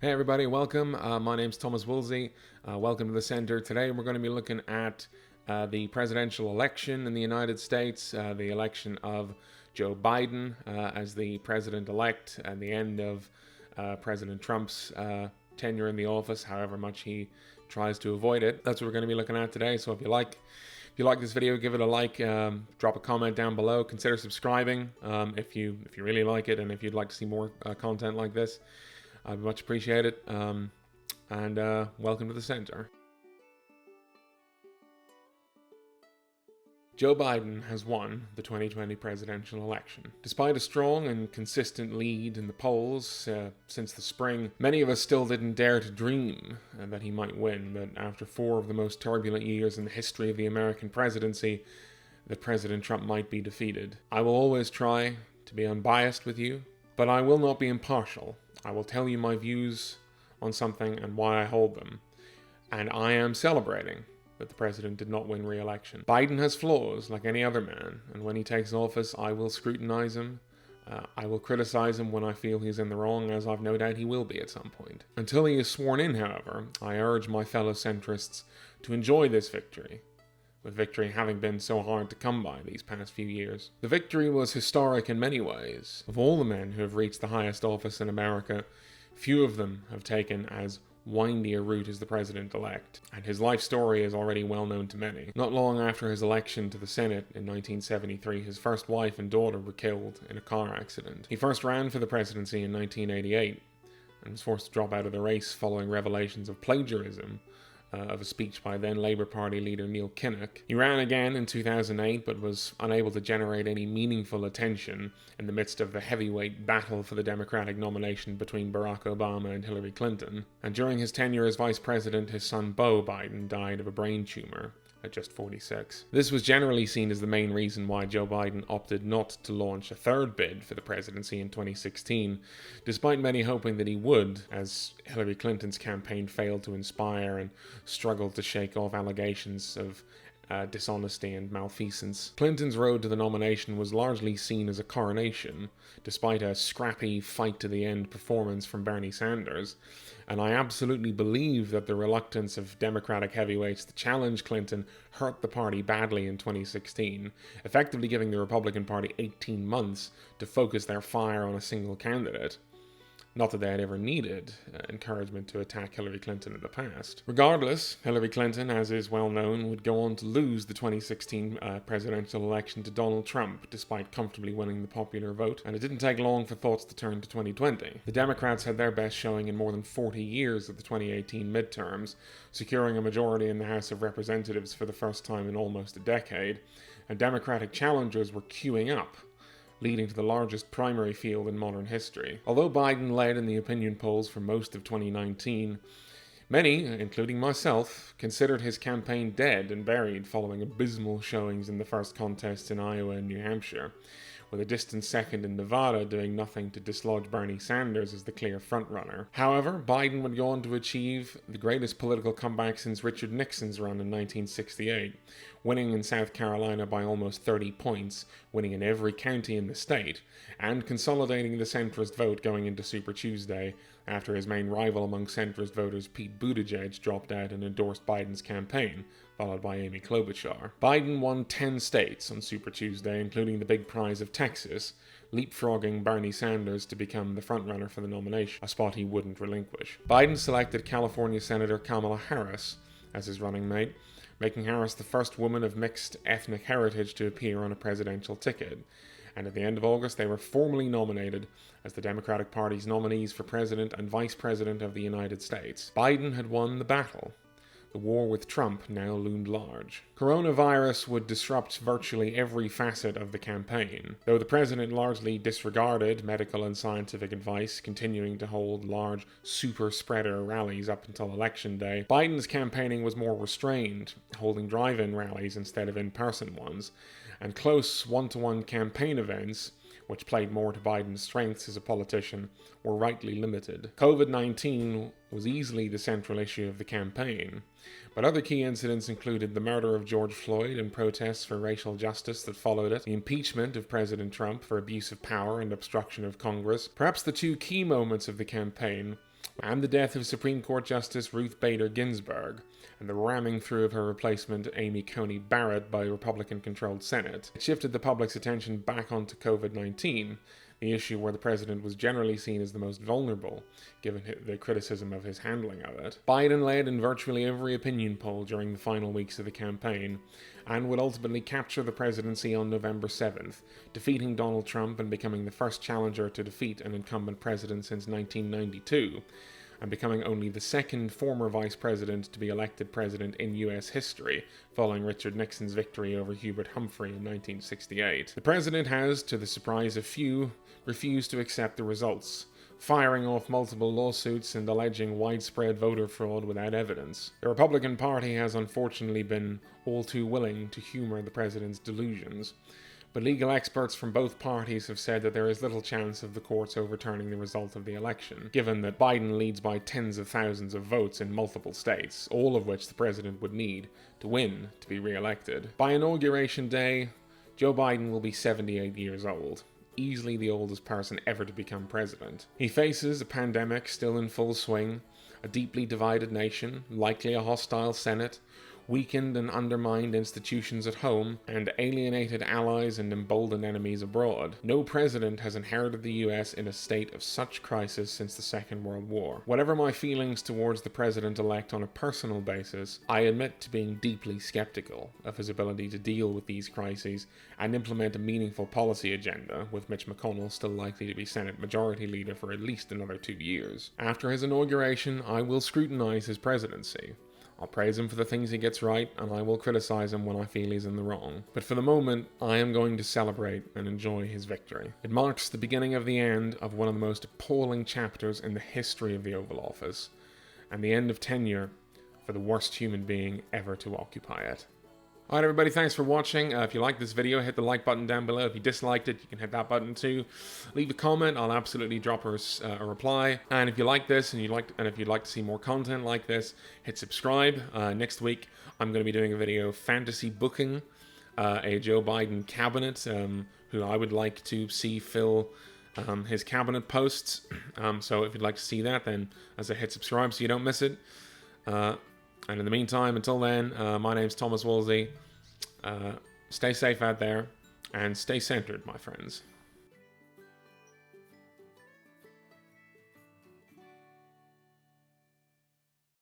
Hey everybody, welcome. My name's Thomas Woolsey. Welcome to the Center. Today we're going to be looking at the presidential election in the United States, the election of Joe Biden as the president-elect, and the end of President Trump's tenure in the office, however much he tries to avoid it. That's what we're going to be looking at today. So if you like this video, give it a like, drop a comment down below, consider subscribing if you really like it, and if you'd like to see more content like this. I'd much appreciate it, and welcome to the Center. Joe Biden has won the 2020 presidential election. Despite a strong and consistent lead in the polls since the spring, many of us still didn't dare to dream that he might win, that after 4 of the most turbulent years in the history of the American presidency, that President Trump might be defeated. I will always try to be unbiased with you, but I will not be impartial. I will tell you my views on something and why I hold them. And I am celebrating that the president did not win re-election. Biden has flaws like any other man, and when he takes office, I will scrutinize him. I will criticize him when I feel he's in the wrong, as I've no doubt he will be at some point. Until he is sworn in, however, I urge my fellow centrists to enjoy this victory, with victory having been so hard to come by these past few years. The victory was historic in many ways. Of all the men who have reached the highest office in America, few of them have taken as windy a route as the president-elect, and his life story is already well known to many. Not long after his election to the Senate in 1973, his first wife and daughter were killed in a car accident. He first ran for the presidency in 1988, and was forced to drop out of the race following revelations of plagiarism of a speech by then Labour Party leader Neil Kinnock. He ran again in 2008, but was unable to generate any meaningful attention in the midst of the heavyweight battle for the Democratic nomination between Barack Obama and Hillary Clinton. And during his tenure as vice president, his son Beau Biden died of a brain tumor at just 46. This was generally seen as the main reason why Joe Biden opted not to launch a third bid for the presidency in 2016, despite many hoping that he would, as Hillary Clinton's campaign failed to inspire and struggled to shake off allegations of dishonesty and malfeasance. Clinton's road to the nomination was largely seen as a coronation, despite a scrappy fight-to-the-end performance from Bernie Sanders, and I absolutely believe that the reluctance of Democratic heavyweights to challenge Clinton hurt the party badly in 2016, effectively giving the Republican Party 18 months to focus their fire on a single candidate. Not that they had ever needed encouragement to attack Hillary Clinton in the past. Regardless, Hillary Clinton, as is well known, would go on to lose the 2016 presidential election to Donald Trump, despite comfortably winning the popular vote, and it didn't take long for thoughts to turn to 2020. The Democrats had their best showing in more than 40 years at the 2018 midterms, securing a majority in the House of Representatives for the first time in almost a decade, and Democratic challengers were queuing up, leading to the largest primary field in modern history. Although Biden led in the opinion polls for most of 2019, many, including myself, considered his campaign dead and buried following abysmal showings in the first contests in Iowa and New Hampshire, with a distant second in Nevada doing nothing to dislodge Bernie Sanders as the clear frontrunner. However, Biden would go on to achieve the greatest political comeback since Richard Nixon's run in 1968, winning in South Carolina by almost 30 points, winning in every county in the state, and consolidating the centrist vote going into Super Tuesday after his main rival among centrist voters, Pete Buttigieg, dropped out and endorsed Biden's campaign, followed by Amy Klobuchar. Biden won 10 states on Super Tuesday, including the big prize of Texas, leapfrogging Bernie Sanders to become the frontrunner for the nomination, a spot he wouldn't relinquish. Biden selected California Senator Kamala Harris as his running mate, making Harris the first woman of mixed ethnic heritage to appear on a presidential ticket. And at the end of August, they were formally nominated as the Democratic Party's nominees for President and Vice President of the United States. Biden had won the battle. The war with Trump now loomed large. Coronavirus would disrupt virtually every facet of the campaign. Though the president largely disregarded medical and scientific advice, continuing to hold large super-spreader rallies up until Election Day, Biden's campaigning was more restrained, holding drive-in rallies instead of in-person ones, and close one-to-one campaign events, which played more to Biden's strengths as a politician, were rightly limited. COVID-19 was easily the central issue of the campaign, but other key incidents included the murder of George Floyd and protests for racial justice that followed it, the impeachment of President Trump for abuse of power and obstruction of Congress. Perhaps the two key moments of the campaign and the death of Supreme Court Justice Ruth Bader Ginsburg, and the ramming through of her replacement Amy Coney Barrett by a Republican-controlled Senate, it shifted the public's attention back onto COVID-19, the issue where the president was generally seen as the most vulnerable, given the criticism of his handling of it. Biden led in virtually every opinion poll during the final weeks of the campaign, and would ultimately capture the presidency on November 7th, defeating Donald Trump and becoming the first challenger to defeat an incumbent president since 1992, and becoming only the second former vice president to be elected president in US history, following Richard Nixon's victory over Hubert Humphrey in 1968. The president has, to the surprise of few, refused to accept the results, firing off multiple lawsuits and alleging widespread voter fraud without evidence. The Republican Party has unfortunately been all too willing to humor the president's delusions, but legal experts from both parties have said that there is little chance of the courts overturning the result of the election, given that Biden leads by tens of thousands of votes in multiple states, all of which the president would need to win to be re-elected. By Inauguration Day, Joe Biden will be 78 years old, easily the oldest person ever to become president. He faces a pandemic still in full swing, a deeply divided nation, likely a hostile Senate, weakened and undermined institutions at home, and alienated allies and emboldened enemies abroad. No president has inherited the US in a state of such crisis since the Second World War. Whatever my feelings towards the president-elect on a personal basis, I admit to being deeply skeptical of his ability to deal with these crises and implement a meaningful policy agenda, with Mitch McConnell still likely to be Senate Majority Leader for at least another 2 years. After his inauguration, I will scrutinize his presidency. I'll praise him for the things he gets right, and I will criticize him when I feel he's in the wrong. But for the moment, I am going to celebrate and enjoy his victory. It marks the beginning of the end of one of the most appalling chapters in the history of the Oval Office, and the end of tenure for the worst human being ever to occupy it. Alright everybody, thanks for watching. If you liked this video, hit the like button down below. If you disliked it, you can hit that button too. Leave a comment, I'll absolutely drop a reply. And if you like this and if you'd like to see more content like this, hit subscribe. Next week, I'm going to be doing a video fantasy booking a Joe Biden cabinet, who I would like to see fill his cabinet posts. So if you'd like to see that, then as I hit subscribe so you don't miss it. And in the meantime, until then, my name's Thomas Wolsey. Stay safe out there, and stay centered, my friends.